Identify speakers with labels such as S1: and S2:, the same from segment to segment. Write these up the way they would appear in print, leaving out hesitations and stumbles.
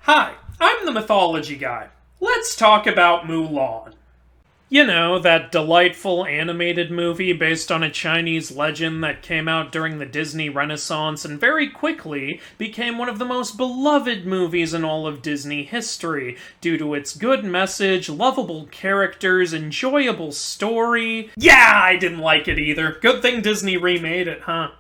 S1: Hi, I'm the Mythology guy. Let's talk about Mulan. You know, that delightful animated movie based on a Chinese legend that came out during the Disney Renaissance and very quickly became one of the most beloved movies in all of Disney history due to its good message, lovable characters, enjoyable story. Yeah, I didn't like it either. Good thing Disney remade it, huh?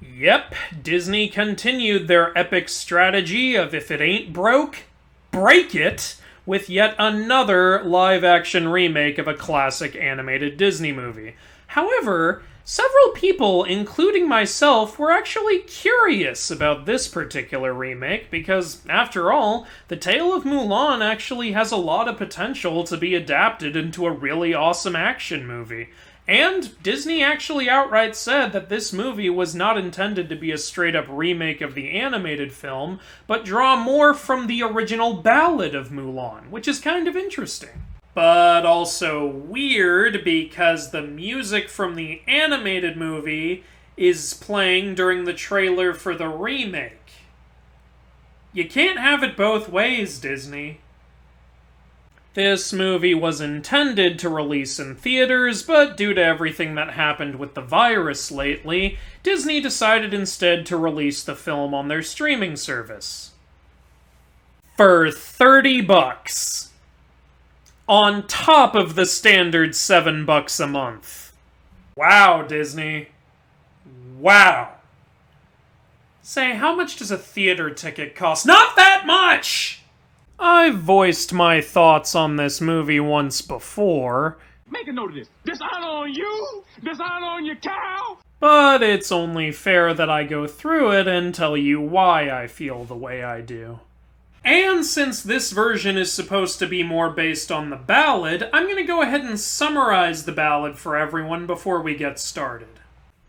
S1: Yep, Disney continued their epic strategy of if it ain't broke, break it, with yet another live-action remake of a classic animated Disney movie. However, several people, including myself, were actually curious about this particular remake because, after all, the tale of Mulan actually has a lot of potential to be adapted into a really awesome action movie. And Disney actually outright said that this movie was not intended to be a straight-up remake of the animated film, but draw more from the original ballad of Mulan, which is kind of interesting. But also weird because the music from the animated movie is playing during the trailer for the remake. You can't have it both ways, Disney. This movie was intended to release in theaters, but due to everything that happened with the virus lately, Disney decided instead to release the film on their streaming service. For $30. On top of the standard $7 a month. Wow, Disney. Wow. Say, how much does a theater ticket cost? Not that much! I've voiced my thoughts on this movie once before.
S2: Make a note of this. This ain't on you. This ain't on your cow.
S1: But it's only fair that I go through it and tell you why I feel the way I do. And since this version is supposed to be more based on the ballad, I'm going to go ahead and summarize the ballad for everyone before we get started.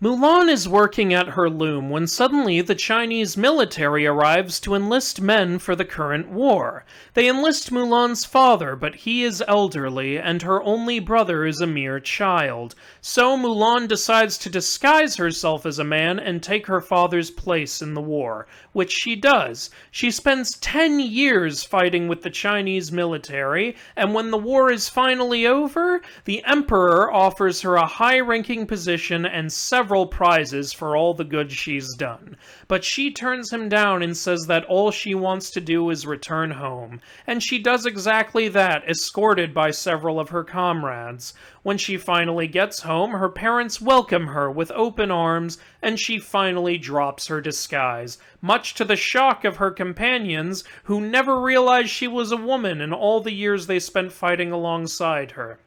S1: Mulan is working at her loom when suddenly the Chinese military arrives to enlist men for the current war. They enlist Mulan's father, but he is elderly, and her only brother is a mere child. So Mulan decides to disguise herself as a man and take her father's place in the war, which she does. She spends 10 years fighting with the Chinese military, and when the war is finally over, the Emperor offers her a high-ranking position and several prizes for all the good she's done. But she turns him down and says that all she wants to do is return home. And she does exactly that, escorted by several of her comrades. When she finally gets home, her parents welcome her with open arms, and she finally drops her disguise, much to the shock of her companions, who never realized she was a woman in all the years they spent fighting alongside her.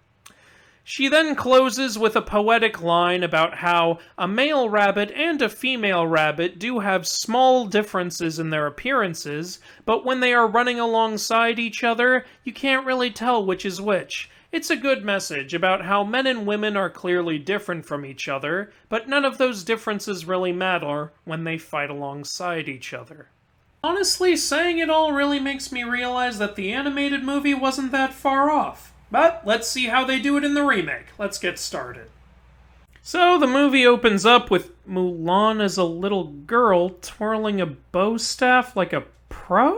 S1: She then closes with a poetic line about how a male rabbit and a female rabbit do have small differences in their appearances, but when they are running alongside each other, you can't really tell which is which. It's a good message about how men and women are clearly different from each other, but none of those differences really matter when they fight alongside each other. Honestly, saying it all really makes me realize that the animated movie wasn't that far off. But let's see how they do it in the remake. Let's get started. So the movie opens up with Mulan as a little girl twirling a bow staff like a pro?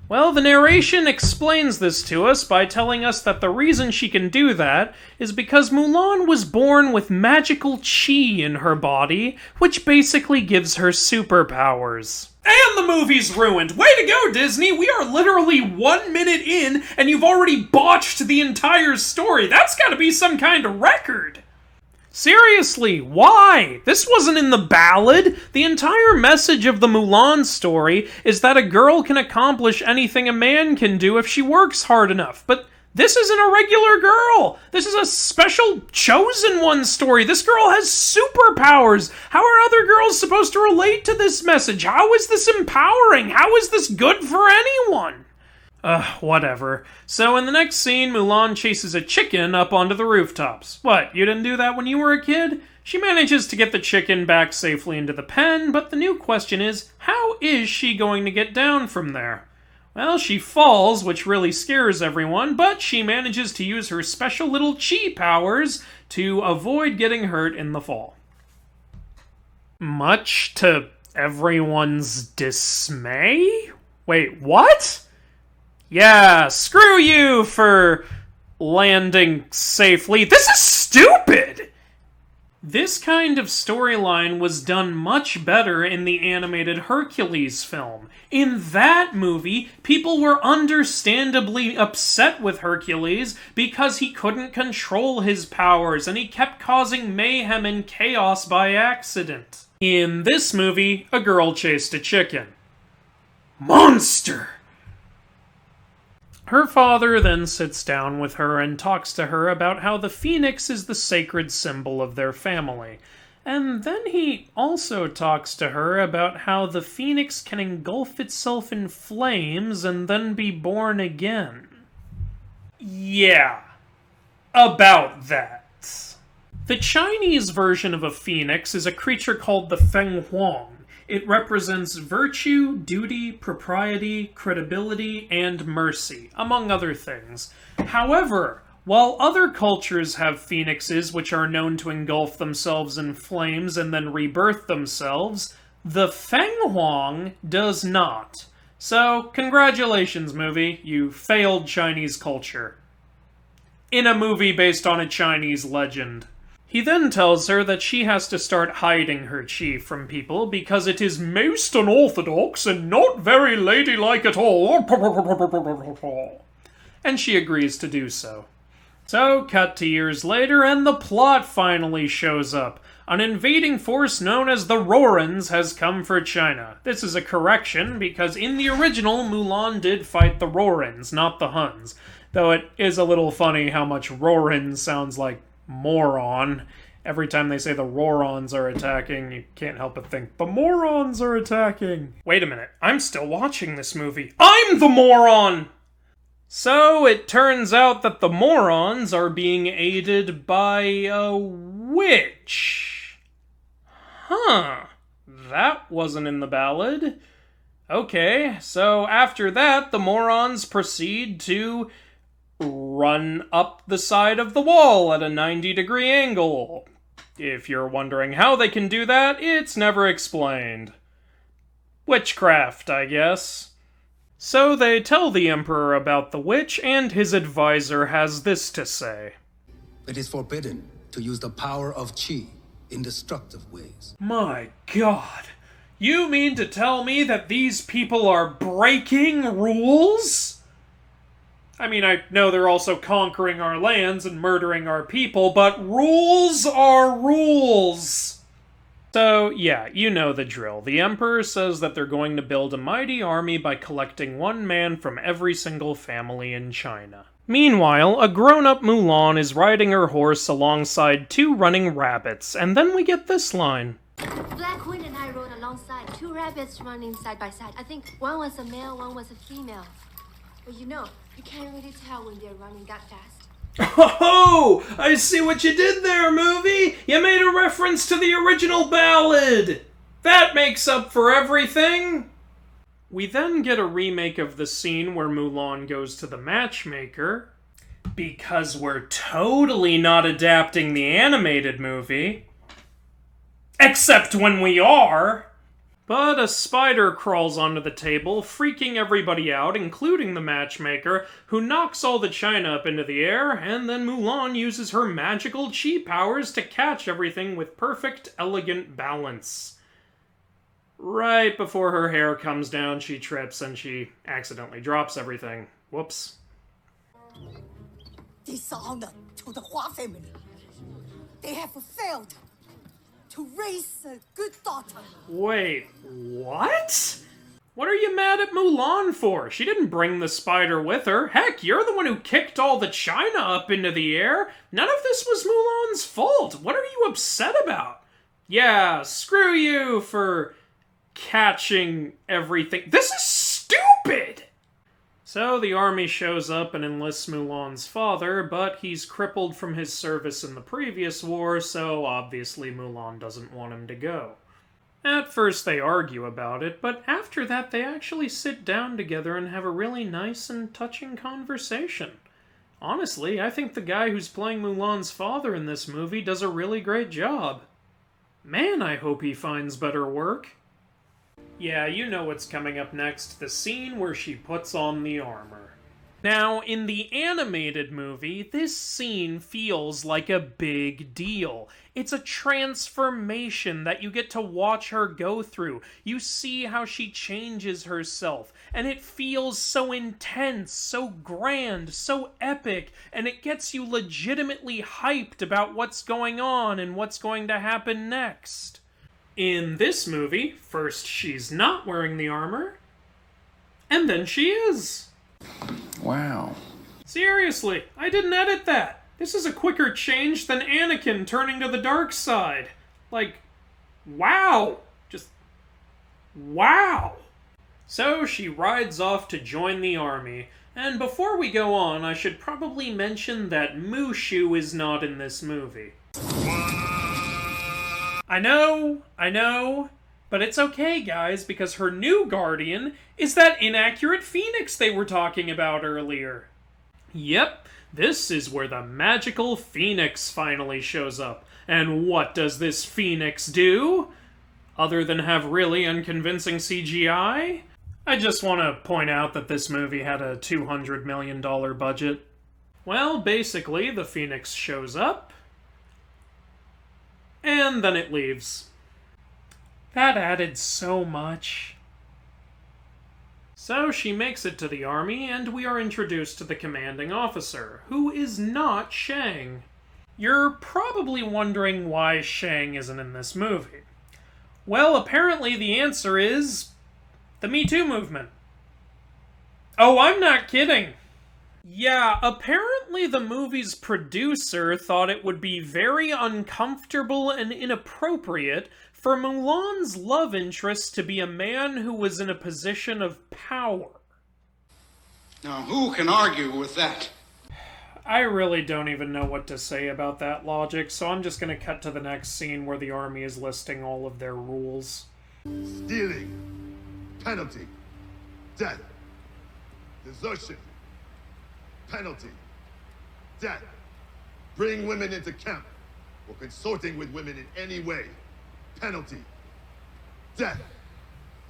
S1: Well, the narration explains this to us by telling us that the reason she can do that is because Mulan was born with magical chi in her body, which basically gives her superpowers. And the movie's ruined! Way to go, Disney! We are literally 1 minute in, and you've already botched the entire story! That's gotta be some kind of record! Seriously, why? This wasn't in the ballad! The entire message of the Mulan story is that a girl can accomplish anything a man can do if she works hard enough, but this isn't a regular girl! This is a special chosen one story! This girl has superpowers! How are other girls supposed to relate to this message? How is this empowering? How is this good for anyone? Whatever. So in the next scene, Mulan chases a chicken up onto the rooftops. What, you didn't do that when you were a kid? She manages to get the chicken back safely into the pen, but the new question is, how is she going to get down from there? Well, she falls, which really scares everyone, but she manages to use her special little chi powers to avoid getting hurt in the fall. Much to everyone's dismay? Wait, what? Yeah, screw you for landing safely. This is stupid! This kind of storyline was done much better in the animated Hercules film. In that movie, people were understandably upset with Hercules because he couldn't control his powers and he kept causing mayhem and chaos by accident. In this movie, a girl chased a chicken. Monster! Her father then sits down with her and talks to her about how the phoenix is the sacred symbol of their family. And then he also talks to her about how the phoenix can engulf itself in flames and then be born again. Yeah, about that. The Chinese version of a phoenix is a creature called the Feng Huang. It represents virtue, duty, propriety, credibility, and mercy, among other things. However, while other cultures have phoenixes which are known to engulf themselves in flames and then rebirth themselves, the Feng Huang does not. So, congratulations, movie. You failed Chinese culture. In a movie based on a Chinese legend. He then tells her that she has to start hiding her chi from people because it is most unorthodox and not very ladylike at all. And she agrees to do so. So, cut to years later, and the plot finally shows up. An invading force known as the Rorans has come for China. This is a correction, because in the original, Mulan did fight the Rorans, not the Huns. Though it is a little funny how much Roran sounds like moron. Every time they say the Rorons are attacking, you can't help but think, the morons are attacking. Wait a minute, I'm still watching this movie. I'm the moron! So, it turns out that the morons are being aided by a witch. Huh. That wasn't in the ballad. Okay, so after that, the morons proceed to run up the side of the wall at a 90-degree angle. If you're wondering how they can do that, it's never explained. Witchcraft, I guess. So they tell the Emperor about the witch, and his advisor has this to say.
S3: It is forbidden to use the power of Qi in destructive ways.
S1: My God. You mean to tell me that these people are breaking rules? I mean, I know they're also conquering our lands and murdering our people, but rules are rules! So, yeah, you know the drill. The Emperor says that they're going to build a mighty army by collecting one man from every single family in China. Meanwhile, a grown-up Mulan is riding her horse alongside two running rabbits, and then we get this line.
S4: Black Queen and I rode alongside two rabbits running side by side. I think one was a male, one was a female. But you know, you can't really tell when they're running that fast.
S1: Oh, I see what you did there, movie! You made a reference to the original ballad! That makes up for everything! We then get a remake of the scene where Mulan goes to the matchmaker, because we're totally not adapting the animated movie. Except when we are! But a spider crawls onto the table, freaking everybody out, including the matchmaker, who knocks all the china up into the air, and then Mulan uses her magical chi powers to catch everything with perfect, elegant balance. Right before her hair comes down, she trips and she accidentally drops everything. Whoops.
S5: Dishonor to the Hua family. They have failed to raise a good daughter.
S1: Wait, what? What are you mad at Mulan for? She didn't bring the spider with her. Heck, you're the one who kicked all the china up into the air. None of this was Mulan's fault. What are you upset about? Yeah, screw you for catching everything. This is stupid! So the army shows up and enlists Mulan's father, but he's crippled from his service in the previous war, so obviously Mulan doesn't want him to go. At first they argue about it, but after that they actually sit down together and have a really nice and touching conversation. Honestly, I think the guy who's playing Mulan's father in this movie does a really great job. Man, I hope he finds better work. Yeah, you know what's coming up next, the scene where she puts on the armor. Now, in the animated movie, this scene feels like a big deal. It's a transformation that you get to watch her go through. You see how she changes herself, and it feels so intense, so grand, so epic, and it gets you legitimately hyped about what's going on and what's going to happen next. In this movie, first she's not wearing the armor, and then she is.
S6: Wow.
S1: Seriously, I didn't edit that. This is a quicker change than Anakin turning to the dark side. Like, wow. Just, wow. So she rides off to join the army. And before we go on, I should probably mention that Mushu is not in this movie. I know, but it's okay, guys, because her new guardian is that inaccurate phoenix they were talking about earlier. Yep, this is where the magical phoenix finally shows up. And what does this phoenix do? Other than have really unconvincing CGI? I just want to point out that this movie had a $200 million budget. Well, basically, the phoenix shows up, and then it leaves. That added so much. So she makes it to the army, and we are introduced to the commanding officer, who is not Shang. You're probably wondering why Shang isn't in this movie. Well, apparently the answer is the Me Too movement. Oh, I'm not kidding. Yeah, apparently the movie's producer thought it would be very uncomfortable and inappropriate for Mulan's love interest to be a man who was in a position of power.
S7: Now, who can argue with that?
S1: I really don't even know what to say about that logic, so I'm just gonna cut to the next scene where the army is listing all of their rules.
S8: Stealing, penalty, death. Desertion, penalty, death. Bring women into camp or consorting with women in any way, penalty, death.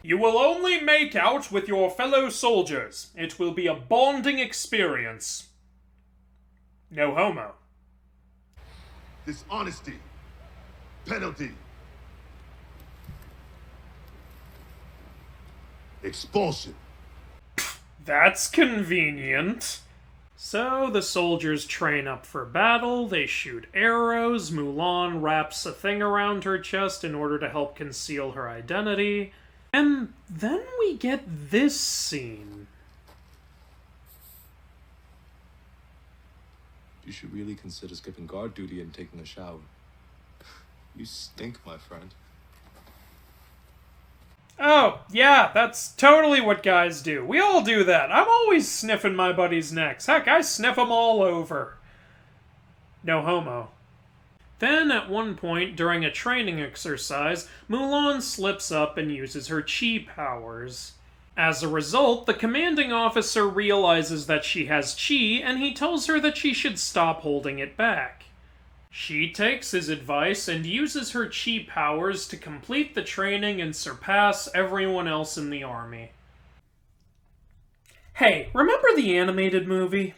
S1: You will only make out with your fellow soldiers. It will be a bonding experience. No homo.
S8: Dishonesty, penalty, expulsion.
S1: That's convenient. So the soldiers train up for battle, they shoot arrows, Mulan wraps a thing around her chest in order to help conceal her identity, and then we get this scene.
S6: You should really consider skipping guard duty and taking a shower. You stink, my friend.
S1: Oh, yeah, that's totally what guys do. We all do that. I'm always sniffing my buddies' necks. Heck, I sniff them all over. No homo. Then, at one point, during a training exercise, Mulan slips up and uses her chi powers. As a result, the commanding officer realizes that she has chi, and he tells her that she should stop holding it back. She takes his advice and uses her chi powers to complete the training and surpass everyone else in the army. Hey, remember the animated movie?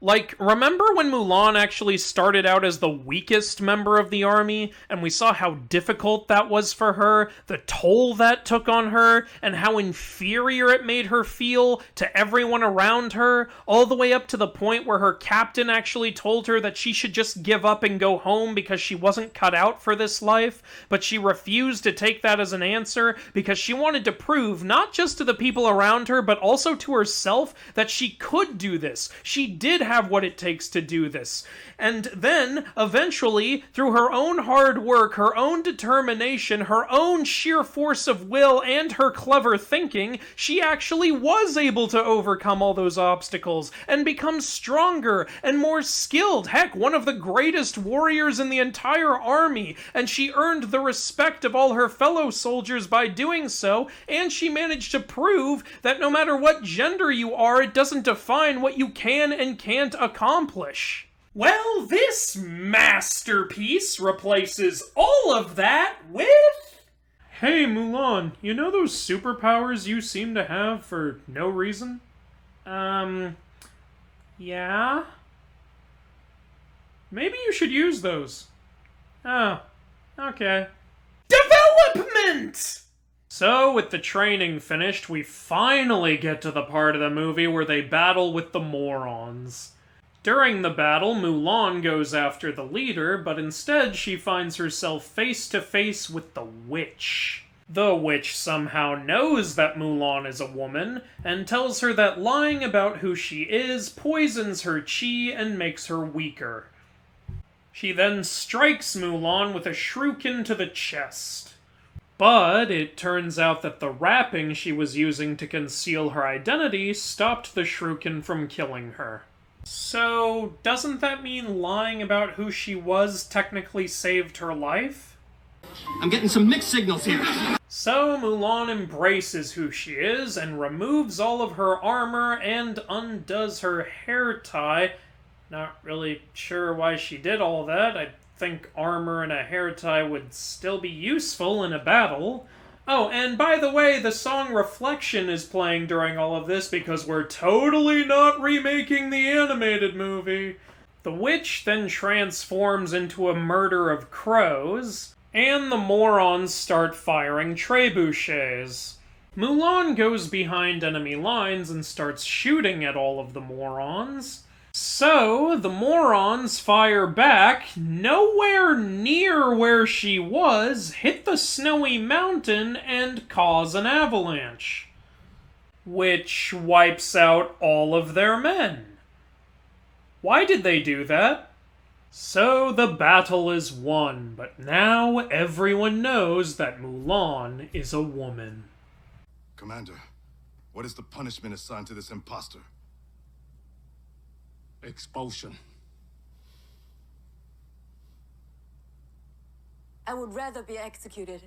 S1: Like, remember when Mulan actually started out as the weakest member of the army, and we saw how difficult that was for her, the toll that took on her, and how inferior it made her feel to everyone around her, all the way up to the point where her captain actually told her that she should just give up and go home because she wasn't cut out for this life, but she refused to take that as an answer because she wanted to prove, not just to the people around her, but also to herself, that she could do this. She did have what it takes to do this. And then, eventually, through her own hard work, her own determination, her own sheer force of will, and her clever thinking, she actually was able to overcome all those obstacles and become stronger and more skilled. Heck, one of the greatest warriors in the entire army, and she earned the respect of all her fellow soldiers by doing so, and she managed to prove that no matter what gender you are, it doesn't define what you can and can't accomplish. Well, this masterpiece replaces all of that with Hey Mulan, you know those superpowers you seem to have for no reason? Yeah? Maybe you should use those. Oh, okay. Development! So, with the training finished, we finally get to the part of the movie where they battle with the morons. During the battle, Mulan goes after the leader, but instead she finds herself face to face with the witch. The witch somehow knows that Mulan is a woman, and tells her that lying about who she is poisons her chi and makes her weaker. She then strikes Mulan with a shuriken to the chest. But it turns out that the wrapping she was using to conceal her identity stopped the shuriken from killing her. So, doesn't that mean lying about who she was technically saved her life?
S2: I'm getting some mixed signals here.
S1: So, Mulan embraces who she is and removes all of her armor and undoes her hair tie. Not really sure why she did all that. I think armor and a hair tie would still be useful in a battle. Oh, and by the way, the song Reflection is playing during all of this because we're totally not remaking the animated movie. The witch then transforms into a murder of crows, and the morons start firing trebuchets. Mulan goes behind enemy lines and starts shooting at all of the morons. So, the morons fire back, nowhere near where she was, hit the snowy mountain, and cause an avalanche. Which wipes out all of their men. Why did they do that? So the battle is won, but now everyone knows that Mulan is a woman.
S8: Commander, what is the punishment assigned to this imposter?
S2: Expulsion.
S5: I would rather be executed.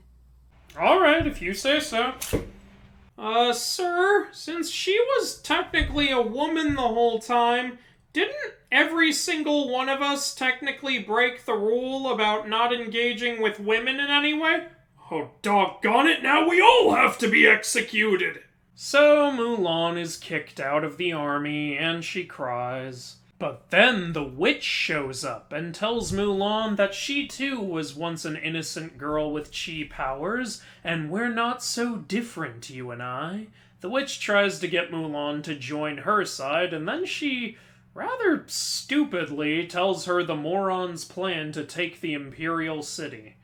S1: Alright, if you say so. Sir, since she was technically a woman the whole time, didn't every single one of us technically break the rule about not engaging with women in any way? Oh, doggone it, now we all have to be executed! So Mulan is kicked out of the army, and she cries. But then the witch shows up and tells Mulan that she too was once an innocent girl with chi powers, and we're not so different, you and I. The witch tries to get Mulan to join her side, and then she, rather stupidly, tells her the morons plan to take the Imperial City.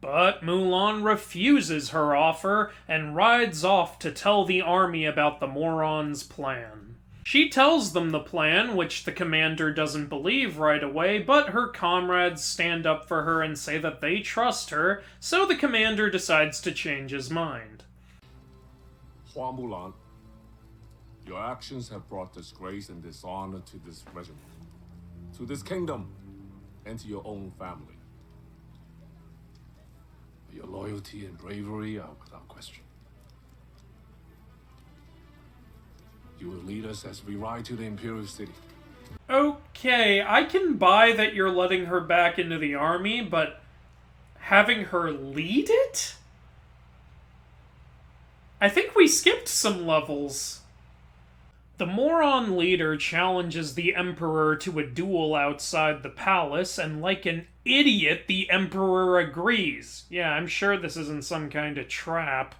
S1: But Mulan refuses her offer and rides off to tell the army about the morons' plan. She tells them the plan, which the commander doesn't believe right away, but her comrades stand up for her and say that they trust her, so the commander decides to change his mind.
S9: Hua Mulan, your actions have brought disgrace and dishonor to this regiment, to this kingdom, and to your own family. Your loyalty and bravery are without question. You will lead us as we ride to the Imperial City.
S1: Okay, I can buy that you're letting her back into the army, but having her lead it? I think we skipped some levels. The moron leader challenges the Emperor to a duel outside the palace, and like an idiot, the Emperor agrees. Yeah, I'm sure this isn't some kind of trap.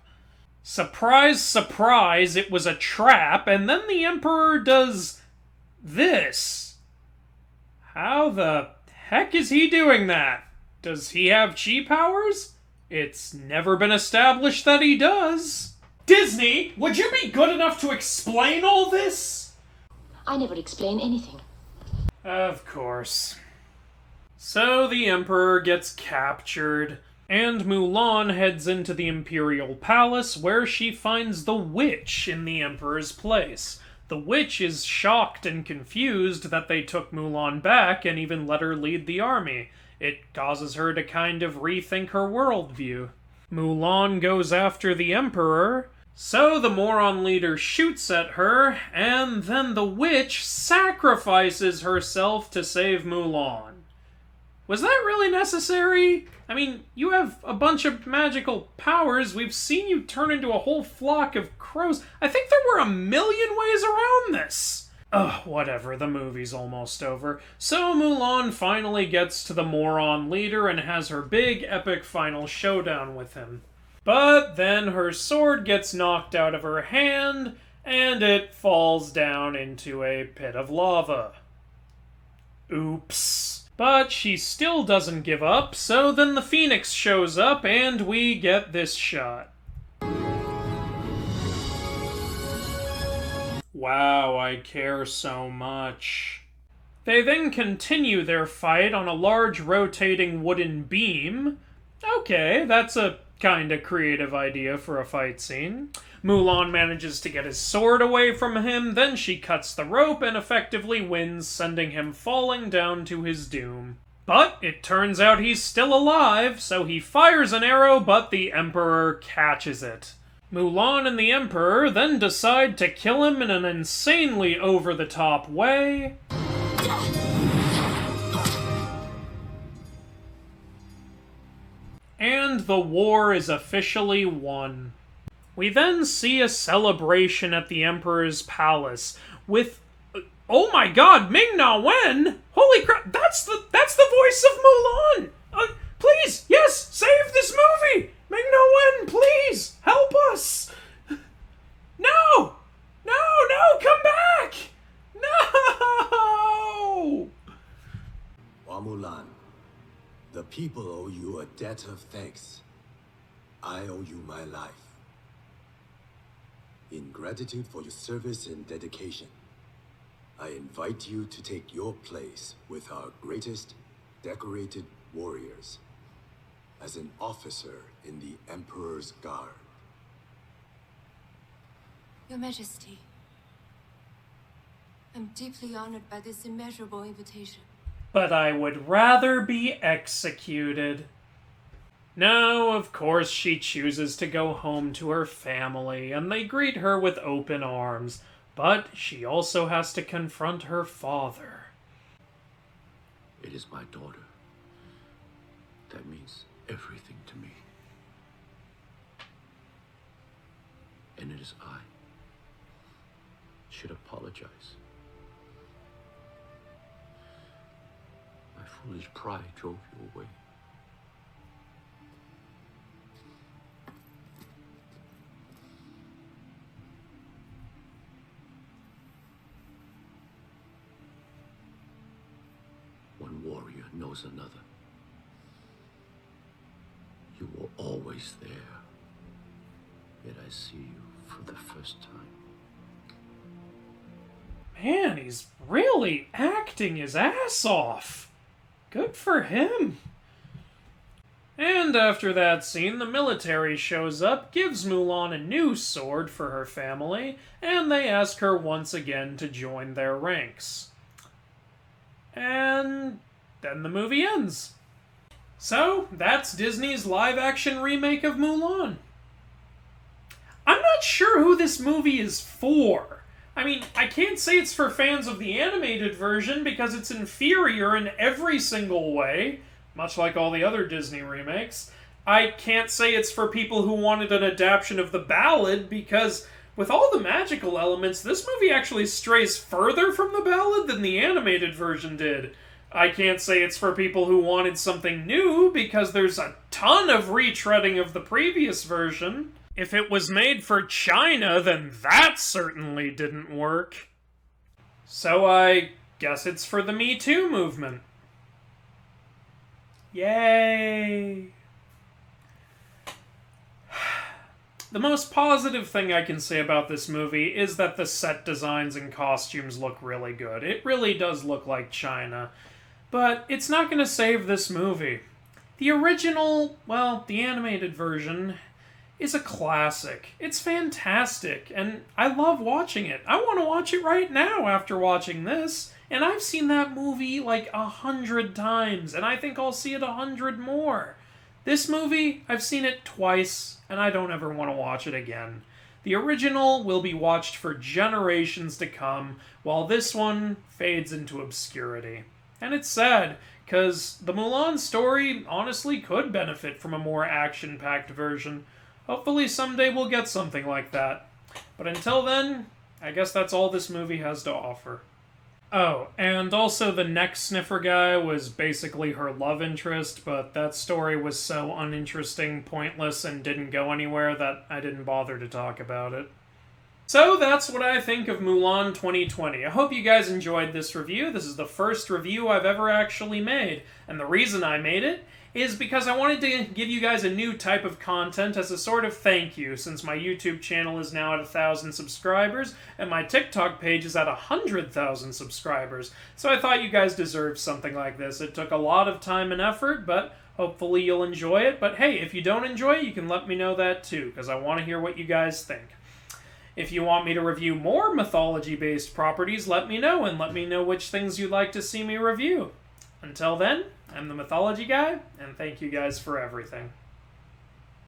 S1: Surprise, surprise, it was a trap, and then the Emperor does this. How the heck is he doing that? Does he have chi powers? It's never been established that he does. Disney, would you be good enough to explain all this?
S4: I never explain anything.
S1: Of course. So the Emperor gets captured, and Mulan heads into the Imperial Palace, where she finds the witch in the Emperor's place. The witch is shocked and confused that they took Mulan back and even let her lead the army. It causes her to kind of rethink her worldview. Mulan goes after the Emperor, so the moron leader shoots at her, and then the witch sacrifices herself to save Mulan. Was that really necessary? I mean, you have a bunch of magical powers. We've seen you turn into a whole flock of crows. I think there were a million ways around this. Ugh, whatever, the movie's almost over. So Mulan finally gets to the moron leader and has her big epic final showdown with him. But then her sword gets knocked out of her hand, and it falls down into a pit of lava. Oops. But she still doesn't give up, so then the Phoenix shows up and we get this shot. Wow, I care so much. They then continue their fight on a large rotating wooden beam. Okay, that's a kinda creative idea for a fight scene. Mulan manages to get his sword away from him, then she cuts the rope and effectively wins, sending him falling down to his doom. But it turns out he's still alive, so he fires an arrow, but the Emperor catches it. Mulan and the Emperor then decide to kill him in an insanely over-the-top way. And the war is officially won. We then see a celebration at the Emperor's palace with... oh my god, Ming-Na Wen? Holy crap, that's the voice of Mulan! Please, yes, save this movie! Ming-Na Wen, please, help us! No! No, come back! No!
S10: Mulan, the people owe you a debt of thanks. I owe you my life. In gratitude for your service and dedication, I invite you to take your place with our greatest decorated warriors as an officer in the Emperor's Guard.
S4: Your Majesty, I'm deeply honored by this immeasurable invitation.
S1: But I would rather be executed. No, of course she chooses to go home to her family, and they greet her with open arms, but she also has to confront her father.
S11: It is my daughter. That means everything to me. And it is I should apologize. My foolish pride drove you away. One warrior knows another. You were always there, yet I see you for the first time.
S1: Man, he's really acting his ass off. Good for him. And after that scene, the military shows up, gives Mulan a new sword for her family, and they ask her once again to join their ranks. And then the movie ends. So, that's Disney's live-action remake of Mulan. I'm not sure who this movie is for. I mean, I can't say it's for fans of the animated version because it's inferior in every single way, much like all the other Disney remakes. I can't say it's for people who wanted an adaptation of the ballad because with all the magical elements, this movie actually strays further from the ballad than the animated version did. I can't say it's for people who wanted something new because there's a ton of retreading of the previous version. If it was made for China, then that certainly didn't work. So I guess it's for the Me Too movement. Yay! The most positive thing I can say about this movie is that the set designs and costumes look really good. It really does look like China. But it's not going to save this movie. The original, well, the animated version, is a classic. It's fantastic, and I love watching it. I want to watch it right now after watching this, and I've seen that movie like 100 times, and I think I'll see it 100 more. This movie, I've seen it twice, and I don't ever want to watch it again. The original will be watched for generations to come, while this one fades into obscurity. And it's sad, because the Mulan story honestly could benefit from a more action-packed version. Hopefully someday we'll get something like that. But until then, I guess that's all this movie has to offer. Oh, and also the neck sniffer guy was basically her love interest, but that story was so uninteresting, pointless, and didn't go anywhere that I didn't bother to talk about it. So that's what I think of Mulan 2020. I hope you guys enjoyed this review. This is the first review I've ever actually made, and the reason I made it is because I wanted to give you guys a new type of content as a sort of thank you, since my YouTube channel is now at 1,000 subscribers, and my TikTok page is at 100,000 subscribers. So I thought you guys deserved something like this. It took a lot of time and effort, but hopefully you'll enjoy it. But hey, if you don't enjoy it, you can let me know that too, because I want to hear what you guys think. If you want me to review more mythology-based properties, let me know, and let me know which things you'd like to see me review. Until then, I'm the Mythology Guy, and thank you guys for everything.